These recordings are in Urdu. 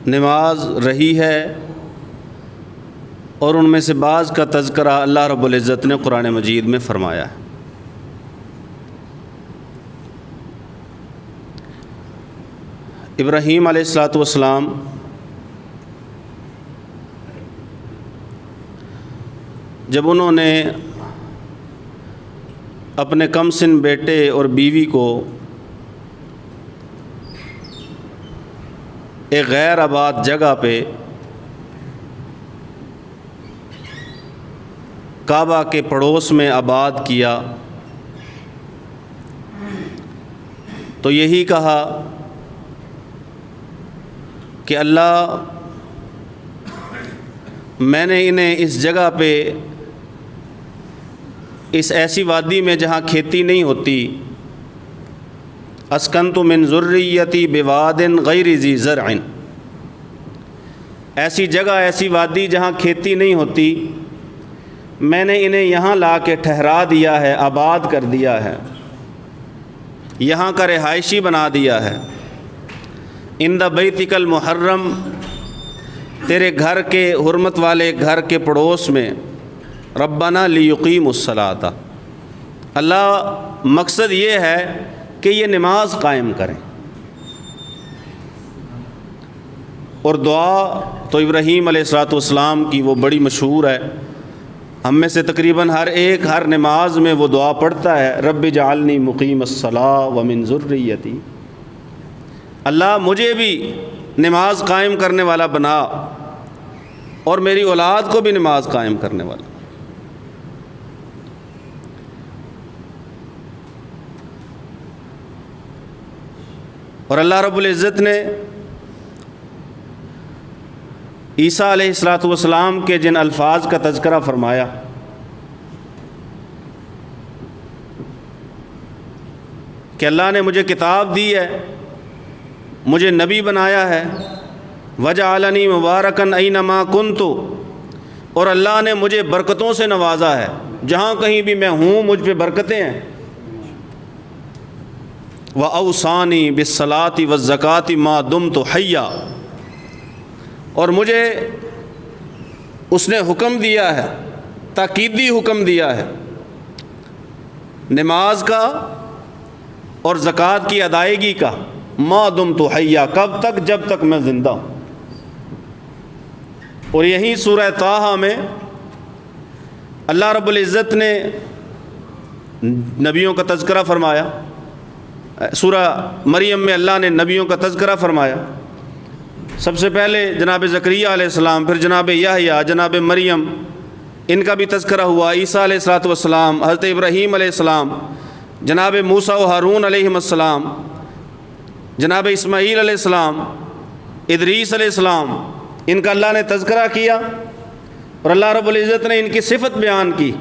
نماز رہی ہے، اور ان میں سے بعض کا تذکرہ اللہ رب العزت نے قرآن مجید میں فرمایا ہے۔ ابراہیم علیہ الصلوۃ والسلام جب انہوں نے اپنے کم سن بیٹے اور بیوی کو ایک غیر آباد جگہ پہ کعبہ کے پڑوس میں آباد کیا تو یہی کہا کہ اللہ، میں نے انہیں اس جگہ پہ، اس ایسی وادی میں جہاں کھیتی نہیں ہوتی، اسکنت من ذریتی بواد غیر ذی زرع، ایسی جگہ، ایسی وادی جہاں کھیتی نہیں ہوتی، میں نے انہیں یہاں لا کے ٹھہرا دیا ہے، آباد کر دیا ہے، یہاں کا رہائشی بنا دیا ہے۔ عند بیتک المحرم، تیرے گھر کے حرمت والے گھر کے پڑوس میں، ربنا لیقیموا الصلاۃ، اللہ مقصد یہ ہے کہ یہ نماز قائم کریں۔ اور دعا تو ابراہیم علیہ الصلوۃ والسلام کی وہ بڑی مشہور ہے، ہم میں سے تقریباً ہر نماز میں وہ دعا پڑھتا ہے، رب اجعلنی مقیم الصلاۃ ومن ذریتی، اللہ مجھے بھی نماز قائم کرنے والا بنا اور میری اولاد کو بھی نماز قائم کرنے والا۔ اور اللہ رب العزت نے عیسیٰ علیہ الصلوۃ والسلام کے جن الفاظ کا تذکرہ فرمایا کہ اللہ نے مجھے کتاب دی ہے، مجھے نبی بنایا ہے، وجعلنی مبارکن اینما کنت، اور اللہ نے مجھے برکتوں سے نوازا ہے، جہاں کہیں بھی میں ہوں مجھ پہ برکتیں ہیں، وَأَوْصَانِي بِالصَّلَاةِ وَالزَّكَاةِ مَا دُمْتُ حَيًّا، اور مجھے اس نے حکم دیا ہے، تاکیدی حکم دیا ہے نماز کا اور زکوٰۃ کی ادائیگی کا، ما دمت حیا، کب تک؟ جب تک میں زندہ ہوں۔ اور یہیں سورہ طٰہٰ میں اللہ رب العزت نے نبیوں کا تذکرہ فرمایا، سورہ مریم میں اللہ نے نبیوں کا تذکرہ فرمایا، سب سے پہلے جناب زکریا علیہ السلام، پھر جناب یحییٰ، جناب مریم، ان کا بھی تذکرہ ہوا، عیسیٰ علیہ الصلوۃ والسلام، حضرت ابراہیم علیہ السلام، جناب موسیٰ و ہارون علیہم السلام، جناب اسماعیل علیہ السلام، ادریس علیہ السلام، ان کا اللہ نے تذکرہ کیا، اور اللہ رب العزت نے ان کی صفت بیان کی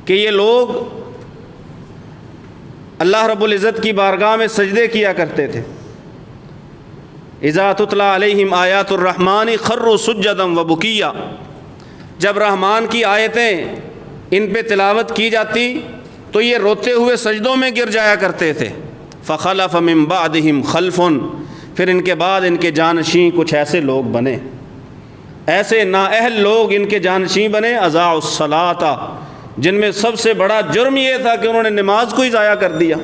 کہ یہ لوگ اللہ رب العزت کی بارگاہ میں سجدے کیا کرتے تھے، اذا تتلی علیہم آیات الرحمن خروا سجدا وبکیا، جب رحمان کی آیتیں ان پہ تلاوت کی جاتی تو یہ روتے ہوئے سجدوں میں گر جایا کرتے تھے۔ فخلف من بعدہم خلف، پھر ان کے بعد ان کے جانشین کچھ ایسے لوگ بنے، ایسے نااہل لوگ ان کے جانشین بنے، اضاعوا الصلاۃ، جن میں سب سے بڑا جرم یہ تھا کہ انہوں نے نماز کو ہی ضائع کر دیا،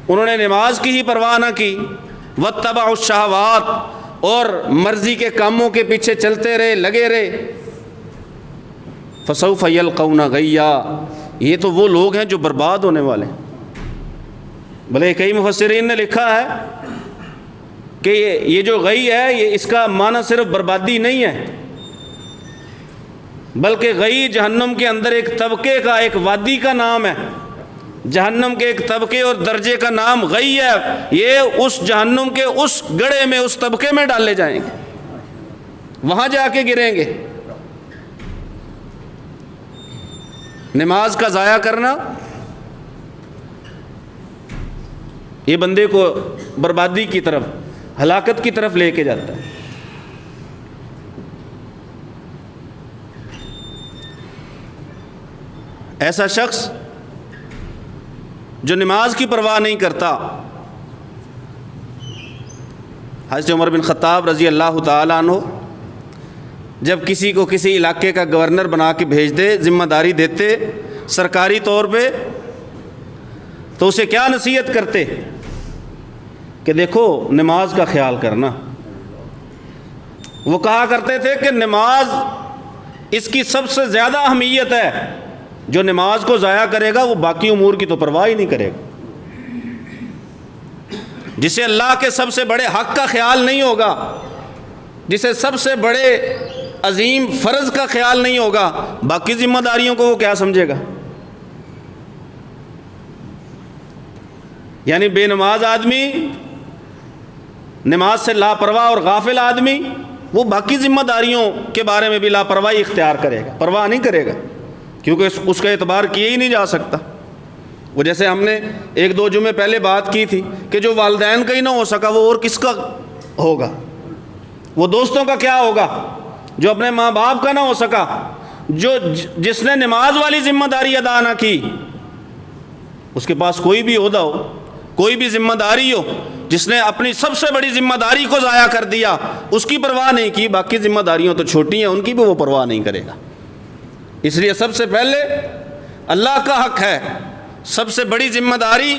انہوں نے نماز کی ہی پرواہ نہ کی، واتبعوا الشہوات، اور مرضی کے کاموں کے پیچھے چلتے رہے، لگے رہے، فسوف یلقون غیا، یہ تو وہ لوگ ہیں جو برباد ہونے والے ہیں۔ بھلے کئی مفسرین نے لکھا ہے کہ یہ جو غی ہے، یہ اس کا معنی صرف بربادی نہیں ہے، بلکہ غی جہنم کے اندر ایک طبقے کا، ایک وادی کا نام ہے، جہنم کے ایک طبقے اور درجے کا نام غی ہے، یہ اس جہنم کے اس گڑھے میں، اس طبقے میں ڈالے جائیں گے، وہاں جا کے گریں گے۔ نماز کا ضائع کرنا یہ بندے کو بربادی کی طرف، ہلاکت کی طرف لے کے جاتا ہے۔ ایسا شخص جو نماز کی پرواہ نہیں کرتا، حضرت عمر بن خطاب رضی اللہ تعالیٰ عنہ جب کسی کو کسی علاقے کا گورنر بنا کے بھیج دے، ذمہ داری دیتے سرکاری طور پہ، تو اسے کیا نصیحت کرتے کہ دیکھو نماز کا خیال کرنا۔ وہ کہا کرتے تھے کہ نماز اس کی سب سے زیادہ اہمیت ہے، جو نماز کو ضائع کرے گا وہ باقی امور کی تو پرواہ ہی نہیں کرے گا۔ جسے اللہ کے سب سے بڑے حق کا خیال نہیں ہوگا، جسے سب سے بڑے عظیم فرض کا خیال نہیں ہوگا، باقی ذمہ داریوں کو وہ کیا سمجھے گا؟ یعنی بے نماز آدمی، نماز سے لاپرواہ اور غافل آدمی، وہ باقی ذمہ داریوں کے بارے میں بھی لاپرواہی اختیار کرے گا، پرواہ نہیں کرے گا، کیونکہ اس کا اعتبار کیا ہی نہیں جا سکتا۔ وہ جیسے ہم نے ایک دو جمعے پہلے بات کی تھی کہ جو والدین کا ہی نہ ہو سکا وہ اور کس کا ہوگا؟ وہ دوستوں کا کیا ہوگا؟ جو اپنے ماں باپ کا نہ ہو سکا، جس نے نماز والی ذمہ داری ادا نہ کی، اس کے پاس کوئی بھی عہدہ ہو، کوئی بھی ذمہ داری ہو، جس نے اپنی سب سے بڑی ذمہ داری کو ضائع کر دیا، اس کی پرواہ نہیں کی، باقی ذمہ داریوں تو چھوٹی ہیں، ان کی بھی وہ پرواہ نہیں کرے گا۔ اس لیے سب سے پہلے اللہ کا حق ہے، سب سے بڑی ذمہ داری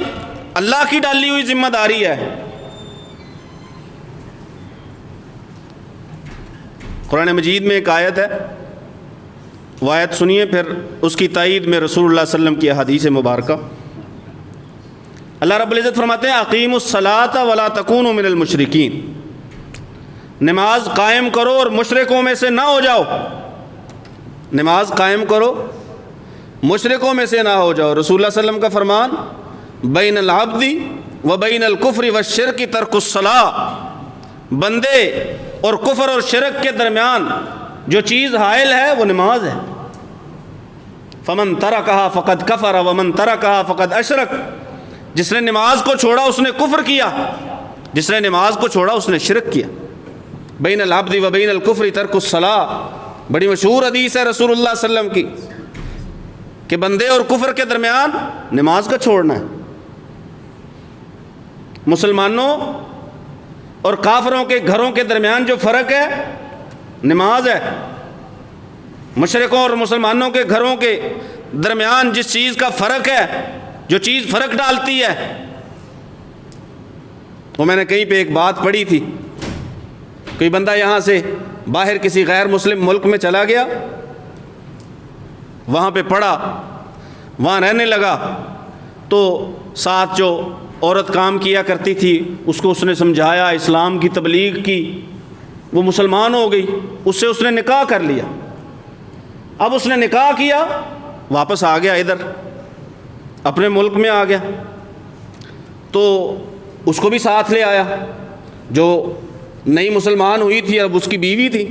اللہ کی ڈالی ہوئی ذمہ داری ہے۔ قرآن مجید میں ایک آیت ہے، وہ آیت سنیے، پھر اس کی تائید میں رسول اللہ صلی اللہ علیہ وسلم کی حدیث مبارکہ۔ اللہ رب العزت فرماتے ہیں اقیموا الصلاۃ ولا تکونوا من المشرکین، نماز قائم کرو اور مشرکوں میں سے نہ ہو جاؤ۔ نماز قائم کرو، مشرکوں میں سے نہ ہو جاؤ۔ رسول اللہ صلی اللہ علیہ وسلم کا فرمان، بین العبد و بین الکفر والشرک ترک الصلاۃ، بندے اور کفر اور شرک کے درمیان جو چیز حائل ہے وہ نماز ہے۔ فمن ترکھا فقد کفر ومن ترکھا فقد اشرک، جس نے نماز کو چھوڑا اس نے کفر کیا، جس نے نماز کو چھوڑا اس نے شرک کیا۔ بین العبد و بین الکفر ترک الصلاۃ، بڑی مشہور حدیث ہے رسول اللہ صلی اللہ علیہ وسلم کی کہ بندے اور کفر کے درمیان نماز کا چھوڑنا ہے۔ مسلمانوں اور کافروں کے گھروں کے درمیان جو فرق ہے نماز ہے۔ مشرکوں اور مسلمانوں کے گھروں کے درمیان جس چیز کا فرق ہے، جو چیز فرق ڈالتی ہے، وہ میں نے کہیں پہ ایک بات پڑھی تھی، کوئی بندہ یہاں سے باہر کسی غیر مسلم ملک میں چلا گیا، وہاں پہ پڑھا، وہاں رہنے لگا، تو ساتھ جو عورت کام کیا کرتی تھی اس کو اس نے سمجھایا، اسلام کی تبلیغ کی، وہ مسلمان ہو گئی، اس سے اس نے نکاح کر لیا۔ اب اس نے نکاح کیا، واپس آ گیا، ادھر اپنے ملک میں آ گیا، تو اس کو بھی ساتھ لے آیا، جو نئی مسلمان ہوئی تھی، اب اس کی بیوی تھی۔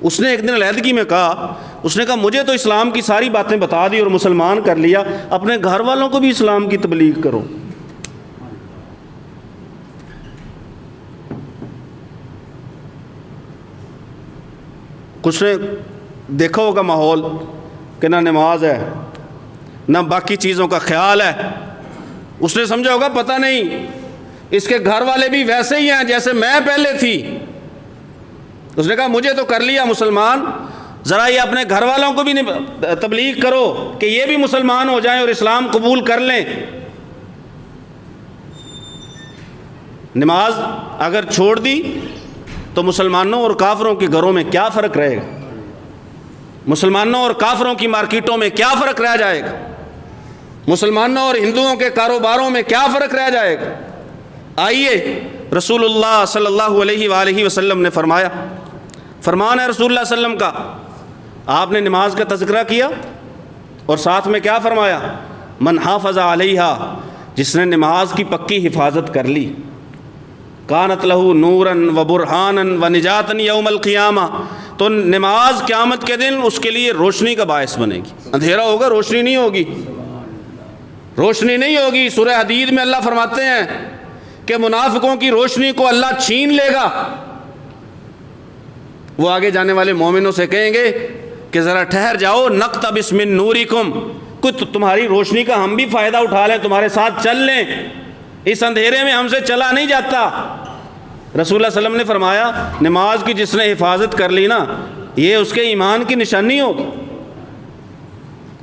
اس نے ایک دن علیحدگی میں کہا، اس نے کہا مجھے تو اسلام کی ساری باتیں بتا دی اور مسلمان کر لیا، اپنے گھر والوں کو بھی اسلام کی تبلیغ کرو۔ کچھ نے دیکھا ہوگا ماحول کہ نہ نماز ہے نہ باقی چیزوں کا خیال ہے، اس نے سمجھا ہوگا پتہ نہیں اس کے گھر والے بھی ویسے ہی ہیں جیسے میں پہلے تھی۔ اس نے کہا مجھے تو کر لیا مسلمان، ذرا یہ اپنے گھر والوں کو بھی تبلیغ کرو کہ یہ بھی مسلمان ہو جائیں اور اسلام قبول کر لیں۔ نماز اگر چھوڑ دی تو مسلمانوں اور کافروں کے گھروں میں کیا فرق رہے گا؟ مسلمانوں اور کافروں کی مارکیٹوں میں کیا فرق رہ جائے گا؟ مسلمانوں اور ہندوؤں کے کاروباروں میں کیا فرق رہ جائے گا؟ آئیے، رسول اللہ صلی اللہ علیہ وآلہ وسلم نے فرمایا، فرمان ہے رسول اللہ صلی اللہ علیہ وسلم کا، آپ نے نماز کا تذکرہ کیا اور ساتھ میں کیا فرمایا؟ من حافظ علیہا، جس نے نماز کی پکی حفاظت کر لی، کانت لہو نوراً و برہاناً و نجاتاً یوم القیامہ، تو نماز قیامت کے دن اس کے لیے روشنی کا باعث بنے گی۔ اندھیرا ہوگا، روشنی نہیں ہوگی، روشنی نہیں ہوگی۔ سورہ حدید میں اللہ فرماتے ہیں کہ منافقوں کی روشنی کو اللہ چھین لے گا۔ وہ آگے جانے والے مومنوں سے کہیں گے کہ ذرا ٹھہر جاؤ، نقتبس من نورکم، کچھ تمہاری روشنی کا ہم بھی فائدہ اٹھا لیں، تمہارے ساتھ چل لیں، اس اندھیرے میں ہم سے چلا نہیں جاتا۔ رسول اللہ صلی اللہ علیہ وسلم نے فرمایا نماز کی جس نے حفاظت کر لی نا یہ اس کے ایمان کی نشانی ہوگی،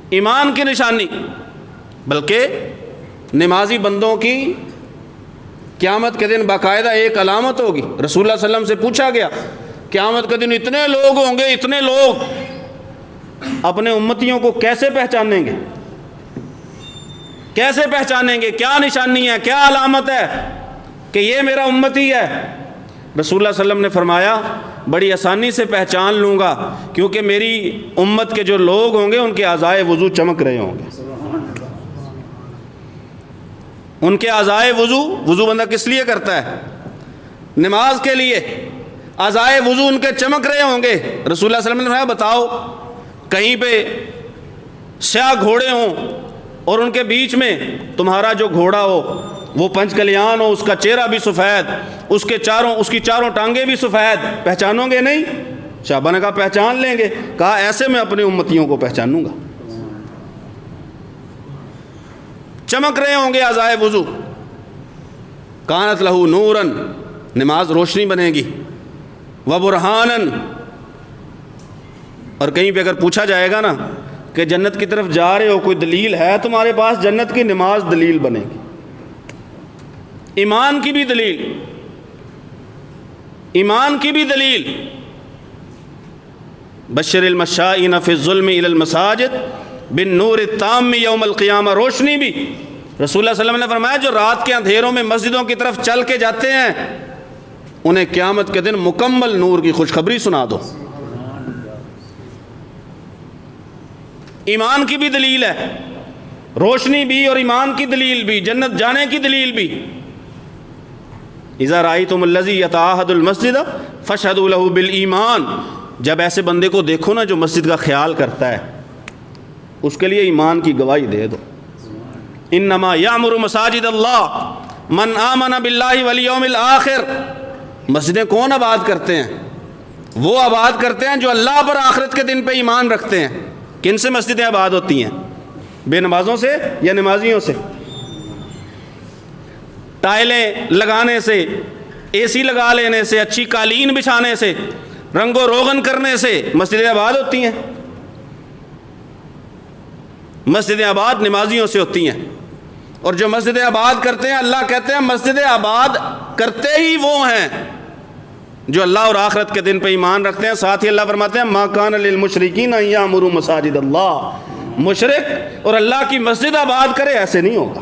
ایمان کی نشانی، بلکہ نمازی بندوں کی قیامت کے دن باقاعدہ ایک علامت ہوگی۔ رسول اللہ صلی اللہ علیہ وسلم سے پوچھا گیا قیامت کے دن اتنے لوگ ہوں گے، اتنے لوگ اپنے امتیوں کو کیسے پہچانیں گے، کیسے پہچانیں گے، کیا نشانی ہے، کیا علامت ہے کہ یہ میرا امتی ہے؟ رسول اللہ صلی اللہ علیہ وسلم نے فرمایا بڑی آسانی سے پہچان لوں گا، کیونکہ میری امت کے جو لوگ ہوں گے ان کے اعضائے وضو چمک رہے ہوں گے۔ ان کے اعضائے وضو بندہ کس لیے کرتا ہے؟ نماز کے لیے۔ اعضائے وضو ان کے چمک رہے ہوں گے۔ رسول اللہ صلی اللہ علیہ وسلم نے فرمایا بتاؤ کہیں پہ سیاہ گھوڑے ہوں اور ان کے بیچ میں تمہارا جو گھوڑا ہو وہ پنچ کلیان ہو، اس کا چہرہ بھی سفید، اس کی چاروں ٹانگیں بھی سفید، پہچانو گے نہیں؟ صحابہ نے کہا پہچان لیں گے۔ کہا ایسے میں اپنی امتیوں کو پہچانوں گا، چمک رہے ہوں گے اعضائے وضو۔ کانت لہو نورن، نماز روشنی بنے گی، وبرہانن، اور کہیں پہ اگر پوچھا جائے گا نا کہ جنت کی طرف جا رہے ہو کوئی دلیل ہے تمہارے پاس جنت کی، نماز دلیل بنے گی، ایمان کی بھی دلیل، ایمان کی بھی دلیل۔ بشر المشائین فی الظلم الی المساجد بالنور التام یوم القیامہ، روشنی بھی۔ رسول اللہ صلی اللہ علیہ وسلم نے فرمایا جو رات کے اندھیروں میں مسجدوں کی طرف چل کے جاتے ہیں انہیں قیامت کے دن مکمل نور کی خوشخبری سنا دو۔ ایمان کی بھی دلیل ہے، روشنی بھی اور ایمان کی دلیل بھی، جنت جانے کی دلیل بھی۔ اذا رأیتم الذی یتعاہد المسجد فاشہدوا لہ بالایمان، جب ایسے بندے کو دیکھو نا جو مسجد کا خیال کرتا ہے اس کے لیے ایمان کی گواہی دے دو۔ انما یعمر مساجد اللہ من آمن باللہ والیوم الآخر، مسجدیں کون آباد کرتے ہیں؟ وہ آباد کرتے ہیں جو اللہ پر آخرت کے دن پہ ایمان رکھتے ہیں۔ کن سے مسجدیں آباد ہوتی ہیں؟ بے نمازوں سے یا نمازیوں سے؟ ٹائلیں لگانے سے، اے سی لگا لینے سے، اچھی قالین بچھانے سے، رنگ و روغن کرنے سے مسجدیں آباد ہوتی ہیں؟ مسجدیں آباد نمازیوں سے ہوتی ہیں۔ اور جو مسجدیں آباد کرتے ہیں اللہ کہتے ہیں مسجدیں آباد کرتے ہی وہ ہیں جو اللہ اور آخرت کے دن پہ ایمان رکھتے ہیں۔ ساتھ ہی اللہ فرماتے ہیں ما کان للمشرکین ان یعمروا مساجد اللہ، مشرک اور اللہ کی مسجد آباد کرے ایسے نہیں ہوگا۔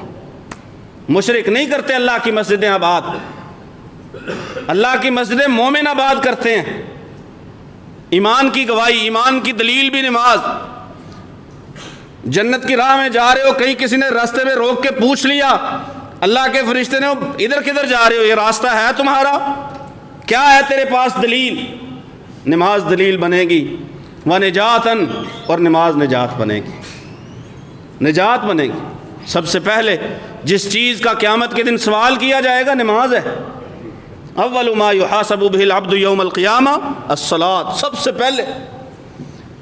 مشرک نہیں کرتے اللہ کی مسجدیں آباد، اللہ کی مسجدیں مومن آباد کرتے ہیں۔ ایمان کی گواہی، ایمان کی دلیل بھی نماز۔ جنت کی راہ میں جا رہے ہو، کہیں کسی نے راستے میں روک کے پوچھ لیا اللہ کے فرشتے نے ادھر کدھر جا رہے ہو، یہ راستہ ہے تمہارا، کیا ہے تیرے پاس دلیل؟ نماز دلیل بنے گی۔ وَنِجَاتً، اور نماز نجات بنے گی، نجات بنے گی۔ سب سے پہلے جس چیز کا قیامت کے دن سوال کیا جائے گا نماز ہے۔ اول ما یحاسب بہ العبد یوم القیامہ الصلاۃ، سب سے پہلے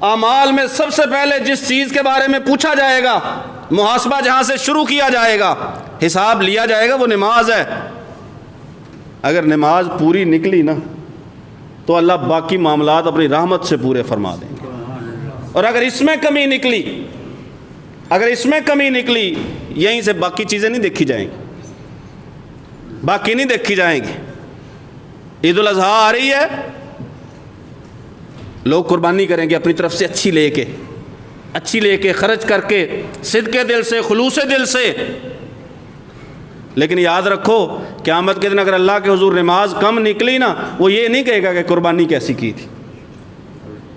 اعمال میں سب سے پہلے جس چیز کے بارے میں پوچھا جائے گا، محاسبہ جہاں سے شروع کیا جائے گا، حساب لیا جائے گا، وہ نماز ہے۔ اگر نماز پوری نکلی نا تو اللہ باقی معاملات اپنی رحمت سے پورے فرما دیں گے، اور اگر اس میں کمی نکلی، اگر اس میں کمی نکلی، یہیں سے باقی چیزیں نہیں دیکھی جائیں گی، باقی نہیں دیکھی جائیں گی۔ عید الاضحیٰ آ رہی ہے، لوگ قربانی کریں گے اپنی طرف سے اچھی لے کے خرچ کر کے، صدقے دل سے، خلوص دل سے۔ لیکن یاد رکھو قیامت کے دن اگر اللہ کے حضور نماز کم نکلی نا، وہ یہ نہیں کہے گا کہ قربانی کیسی کی تھی،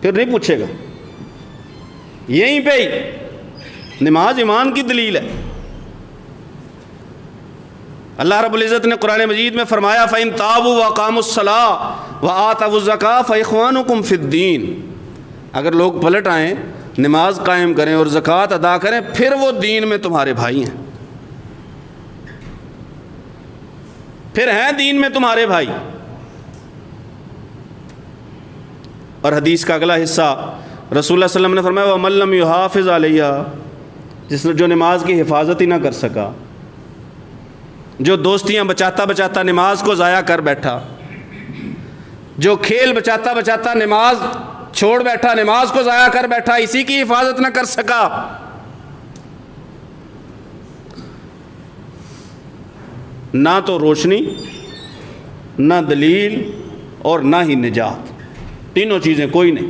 پھر نہیں پوچھے گا، یہیں پہ ہی۔ نماز ایمان کی دلیل ہے۔ اللہ رب العزت نے قرآن مجید میں فرمایا فَإِن تَابُوا وَأَقَامُوا الصَّلَاةَ وَآتَوُا الزَّكَاةَ فَإِخْوَانُكُمْ فِي الدِّينِ، اگر لوگ پلٹ آئیں، نماز قائم کریں اور زکوٰۃ ادا کریں، پھر وہ دین میں تمہارے بھائی ہیں، پھر ہیں دین میں تمہارے بھائی۔ اور حدیث کا اگلا حصہ رسول اللہ صلی اللہ علیہ وسلم نے فرمایا وَمَن لَّمْ يُحَافِظْ عَلَيْهَا، جس نے جو نماز کی حفاظت ہی نہ کر سکا، جو دوستیاں بچاتا بچاتا نماز کو ضائع کر بیٹھا، جو کھیل بچاتا بچاتا نماز چھوڑ بیٹھا، نماز کو ضائع کر بیٹھا، اسی کی حفاظت نہ کر سکا، نہ تو روشنی، نہ دلیل، اور نہ ہی نجات، تینوں چیزیں کوئی نہیں۔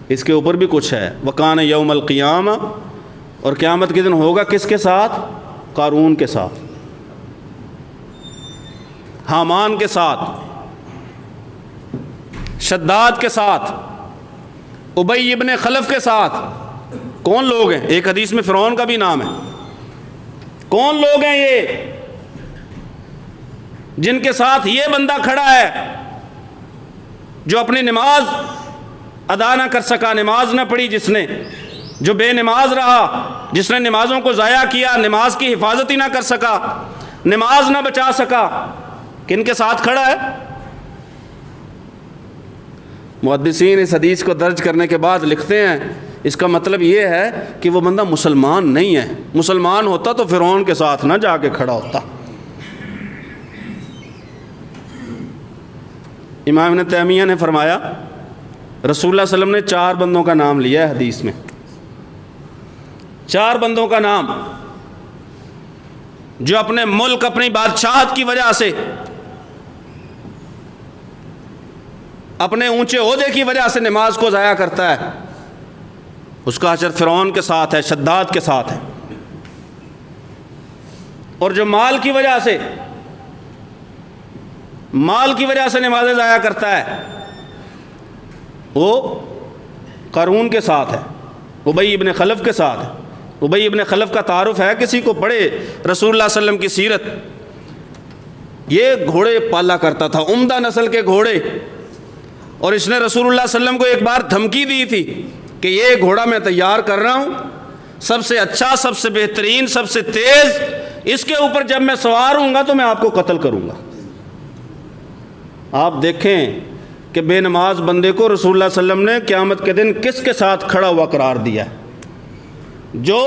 اس کے اوپر بھی کچھ ہے، وَقَانَ یوم القیامہ، اور قیامت کے دن ہوگا کس کے ساتھ؟ قارون کے ساتھ، حامان کے ساتھ، شداد کے ساتھ، ابی ابن خلف کے ساتھ۔ کون لوگ ہیں؟ ایک حدیث میں فرعون کا بھی نام ہے۔ کون لوگ ہیں یہ جن کے ساتھ یہ بندہ کھڑا ہے جو اپنی نماز ادا نہ کر سکا، نماز نہ پڑھی جس نے، جو بے نماز رہا، جس نے نمازوں کو ضائع کیا، نماز کی حفاظت ہی نہ کر سکا، نماز نہ بچا سکا، کن کے ساتھ کھڑا ہے؟ محدثین اس حدیث کو درج کرنے کے بعد لکھتے ہیں اس کا مطلب یہ ہے کہ وہ بندہ مسلمان نہیں ہے، مسلمان ہوتا تو فرعون کے ساتھ نہ جا کے کھڑا ہوتا۔ امام ابن تیمیہ نے فرمایا رسول اللہ صلی اللہ علیہ وسلم نے 4 بندوں کا نام لیا ہے حدیث میں، 4 بندوں کا نام جو اپنے ملک، اپنی بادشاہت کی وجہ سے، اپنے اونچے عہدے کی وجہ سے نماز کو ضائع کرتا ہے۔ اس کا حشر فرعون کے ساتھ ہے، شداد کے ساتھ ہے۔ اور جو مال کی وجہ سے نمازیں ضائع کرتا ہے وہ قارون کے ساتھ ہے، ابی ابن خلف کے ساتھ ہے۔ ابی ابن خلف کا تعارف ہے کسی کو پڑھے رسول اللہ صلی اللہ علیہ وسلم کی سیرت، یہ گھوڑے پالا کرتا تھا، عمدہ نسل کے گھوڑے، اور اس نے رسول اللہ صلی اللہ علیہ وسلم کو ایک بار دھمکی دی تھی کہ یہ گھوڑا میں تیار کر رہا ہوں، سب سے اچھا، سب سے بہترین، سب سے تیز، اس کے اوپر جب میں سوار ہوں گا تو میں آپ کو قتل کروں گا۔ آپ دیکھیں کہ بے نماز بندے کو رسول اللہ صلی اللہ علیہ وسلم نے قیامت کے دن کس کے ساتھ کھڑا ہوا قرار دیا ہے؟ جو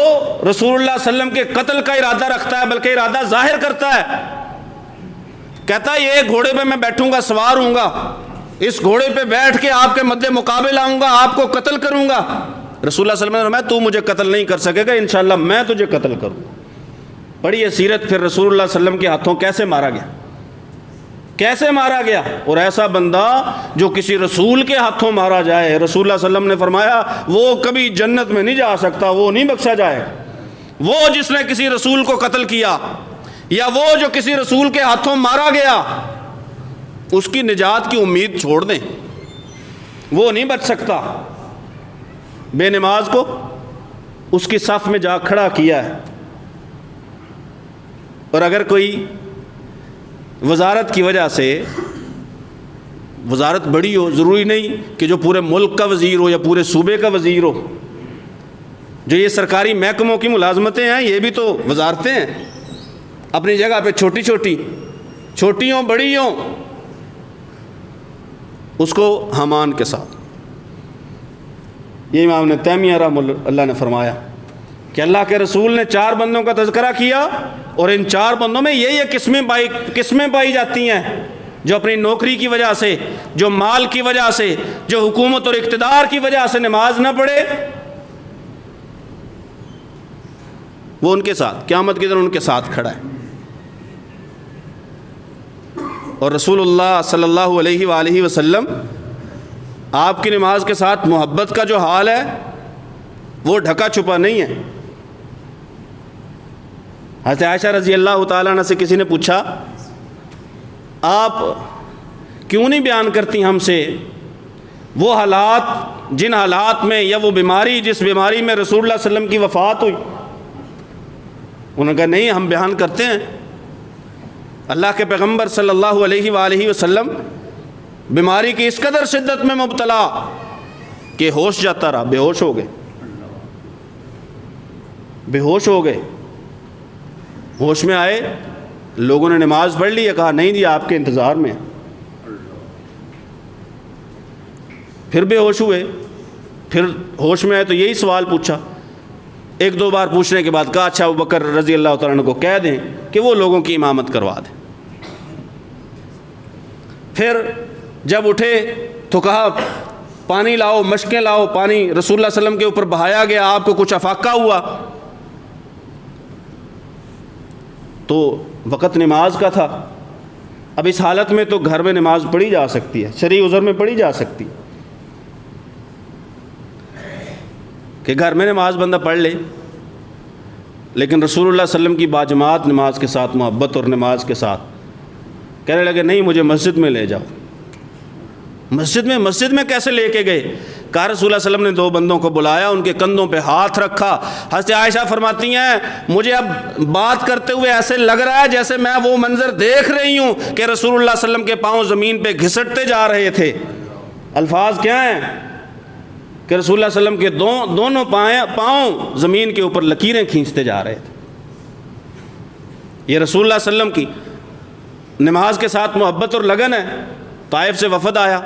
رسول اللہ صلی اللہ علیہ وسلم کے قتل کا ارادہ رکھتا ہے، بلکہ ارادہ ظاہر کرتا ہے، کہتا ہے یہ گھوڑے پہ میں بیٹھوں گا، سوار ہوں گا، اس گھوڑے پہ بیٹھ کے آپ کے مد مقابل آؤں گا، آپ کو قتل کروں گا۔ رسول اللہ صلی اللہ علیہ وسلم نے فرمایا تو مجھے قتل نہیں کر سکے گا، انشاءاللہ میں تجھے قتل کروں۔ پڑھیے سیرت پھر رسول اللہ صلی اللہ علیہ وسلم کے ہاتھوں کیسے مارا گیا، کیسے مارا گیا۔ اور ایسا بندہ جو کسی رسول کے ہاتھوں مارا جائے، رسول اللہ صلی اللہ علیہ وسلم نے فرمایا وہ کبھی جنت میں نہیں جا سکتا، وہ نہیں بخشا جائے۔ وہ جس نے کسی رسول کو قتل کیا، یا وہ جو کسی رسول کے ہاتھوں مارا گیا، اس کی نجات کی امید چھوڑ دیں، وہ نہیں بچ سکتا۔ بے نماز کو اس کی صف میں جا کھڑا کیا ہے، اور اگر کوئی وزارت کی وجہ سے، وزارت بڑی ہو، ضروری نہیں کہ جو پورے ملک کا وزیر ہو یا پورے صوبے کا وزیر ہو، جو یہ سرکاری محکموں کی ملازمتیں ہیں یہ بھی تو وزارتیں ہیں، اپنی جگہ پہ چھوٹی چھوٹی، چھوٹی ہوں بڑی ہوں، اس کو حامان کے ساتھ۔ یہ امام ابن تیمیہ رحمہ اللہ نے فرمایا کہ اللہ کے رسول نے 4 بندوں کا تذکرہ کیا، اور ان 4 بندوں میں یہ قسمیں پائی جاتی ہیں جو اپنی نوکری کی وجہ سے، جو مال کی وجہ سے، جو حکومت اور اقتدار کی وجہ سے نماز نہ پڑھے، وہ ان کے ساتھ قیامت کے دن ان کے ساتھ کھڑا ہے۔ اور رسول اللہ صلی اللہ علیہ وآلہ وسلم آپ کی نماز کے ساتھ محبت کا جو حال ہے وہ ڈھکا چھپا نہیں ہے۔ حضرت عائشہ رضی اللہ تعالیٰ عنہ سے کسی نے پوچھا آپ کیوں نہیں بیان کرتی ہم سے وہ حالات، جن حالات میں، یا وہ بیماری جس بیماری میں رسول اللہ صلی اللہ علیہ وسلم کی وفات ہوئی؟ انہوں نے کہا نہیں، ہم بیان کرتے ہیں۔ اللہ کے پیغمبر صلی اللہ علیہ وآلہ وسلم بیماری کی اس قدر شدت میں مبتلا کہ ہوش جاتا رہا، بے ہوش ہو گئے، بے ہوش ہو گئے۔ ہوش میں آئے، لوگوں نے نماز پڑھ لی، کہا نہیں جی آپ کے انتظار میں۔ پھر بے ہوش ہوئے، پھر ہوش میں آئے تو یہی سوال پوچھا، 1-2 بار پوچھنے کے بعد کہا اچھا ابوبکر رضی اللہ تعالیٰ عنہ کو کہہ دیں کہ وہ لوگوں کی امامت کروا دیں۔ پھر جب اٹھے تو کہا پانی لاؤ، مشکیں لاؤ، پانی رسول اللہ صلی اللہ علیہ وسلم کے اوپر بہایا گیا، آپ کو کچھ افاقہ ہوا تو وقت نماز کا تھا۔ اب اس حالت میں تو گھر میں نماز پڑھی جا سکتی ہے، شرعی عذر میں پڑھی جا سکتی ہے کہ گھر میں نماز بندہ پڑھ لے، لیکن رسول اللہ صلی اللہ علیہ وسلم کی باجماعت نماز کے ساتھ محبت اور نماز کے ساتھ کہنے لگے نہیں مجھے مسجد میں لے جاؤ۔ مسجد میں کیسے لے کے گئے؟ کہا رسول اللہ صلی اللہ علیہ وسلم نے 2 بندوں کو بلایا، ان کے کندھوں پہ ہاتھ رکھا۔ حضرت عائشہ فرماتی ہیں مجھے اب بات کرتے ہوئے ایسے لگ رہا ہے جیسے میں وہ منظر دیکھ رہی ہوں کہ رسول اللہ صلی اللہ علیہ وسلم کے پاؤں زمین پہ گھسٹتے جا رہے تھے۔ الفاظ کیا ہیں کہ رسول اللہ صلی اللہ علیہ وسلم کے دونوں پاؤں زمین کے اوپر لکیریں کھینچتے جا رہے تھے۔ یہ رسول اللہ صلی اللہ علیہ وسلم کی نماز کے ساتھ محبت اور لگن ہے۔ طائف سے وفد آیا،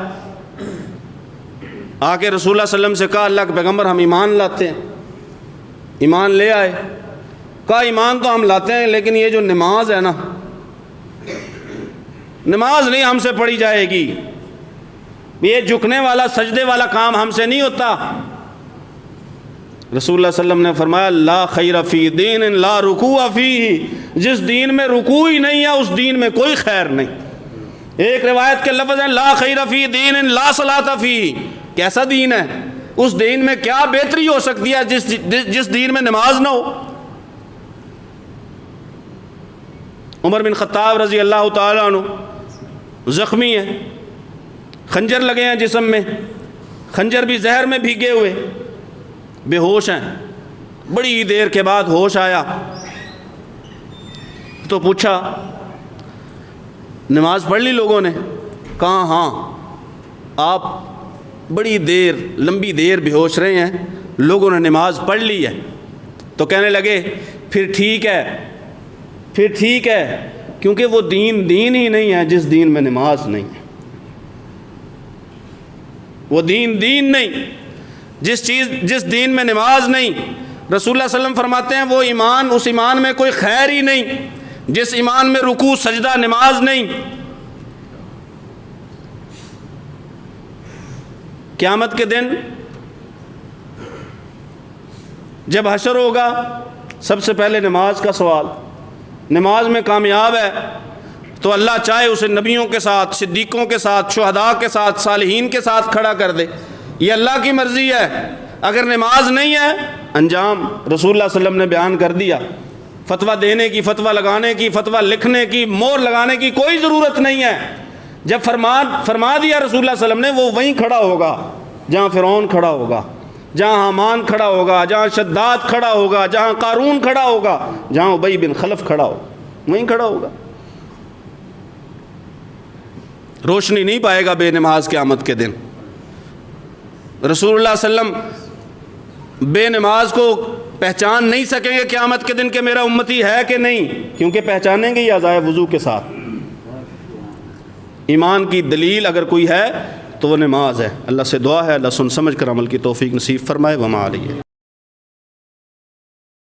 آ کے رسول اللہ صلی اللہ علیہ وسلم سے کہا اللہ کے پیغمبر ہم ایمان لاتے ہیں۔ ایمان لے آئے، کہا ایمان تو ہم لاتے ہیں لیکن یہ جو نماز ہے نا، نماز نہیں ہم سے پڑھی جائے گی، یہ جھکنے والا سجدے والا کام ہم سے نہیں ہوتا۔ رسول اللہ صلی اللہ علیہ وسلم نے فرمایا لا خیر فی دین لا رکوع فیہ، جس دین میں رکوع ہی نہیں ہے اس دین میں کوئی خیر نہیں۔ ایک روایت کے لفظ ہیں لا خیر فی دین لا صلاۃ فیہ، کیسا دین ہے؟ اس دین میں کیا بہتری ہو سکتی ہے جس دین میں نماز نہ ہو۔ عمر بن خطاب رضی اللہ تعالیٰ عنہ زخمی ہیں، خنجر لگے ہیں جسم میں، خنجر بھی زہر میں بھیگے ہوئے، بے ہوش ہیں۔ بڑی دیر کے بعد ہوش آیا تو پوچھا نماز پڑھ لی لوگوں نے؟ کہا ہاں۔ آپ بڑی دیر لمبی دیر بے ہوش رہے ہیں، لوگوں نے نماز پڑھ لی ہے۔ تو کہنے لگے پھر ٹھیک ہے کیونکہ وہ دین ہی نہیں ہے جس دین میں نماز نہیں ہے۔ وہ دین نہیں جس دین میں نماز نہیں۔ رسول اللہ صلی اللہ علیہ وسلم فرماتے ہیں وہ ایمان، اس ایمان میں کوئی خیر ہی نہیں جس ایمان میں رکوع سجدہ نماز نہیں۔ قیامت کے دن جب حشر ہوگا سب سے پہلے نماز کا سوال۔ نماز میں کامیاب ہے تو اللہ چاہے اسے نبیوں کے ساتھ، صدیقوں کے ساتھ، شہداء کے ساتھ، صالحین کے ساتھ کھڑا کر دے، یہ اللہ کی مرضی ہے۔ اگر نماز نہیں ہے انجام رسول اللہ صلی اللہ علیہ وسلم نے بیان کر دیا۔ فتویٰ دینے کی، فتویٰ لگانے کی، فتویٰ لکھنے کی، مور لگانے کی کوئی ضرورت نہیں ہے۔ جب فرما دیا رسول اللہ صلی اللہ علیہ وسلم نے، وہ وہیں کھڑا ہوگا جہاں فرعون کھڑا ہوگا، جہاں حامان کھڑا ہوگا، جہاں شداد کھڑا ہوگا، جہاں قارون کھڑا ہوگا، جہاں ابی بن خلف کھڑا ہوگا، وہیں کھڑا ہوگا۔ روشنی نہیں پائے گا بے نماز قیامت کے دن۔ رسول اللہ صلی اللہ علیہ وسلم بے نماز کو پہچان نہیں سکیں گے قیامت کے دن کہ میرا امتی ہے کہ نہیں، کیونکہ پہچانیں گے یہ اعضائے وضو کے ساتھ۔ ایمان کی دلیل اگر کوئی ہے تو وہ نماز ہے۔ اللہ سے دعا ہے اللہ سن سمجھ کر عمل کی توفیق نصیب فرمائے۔ وما علیہ۔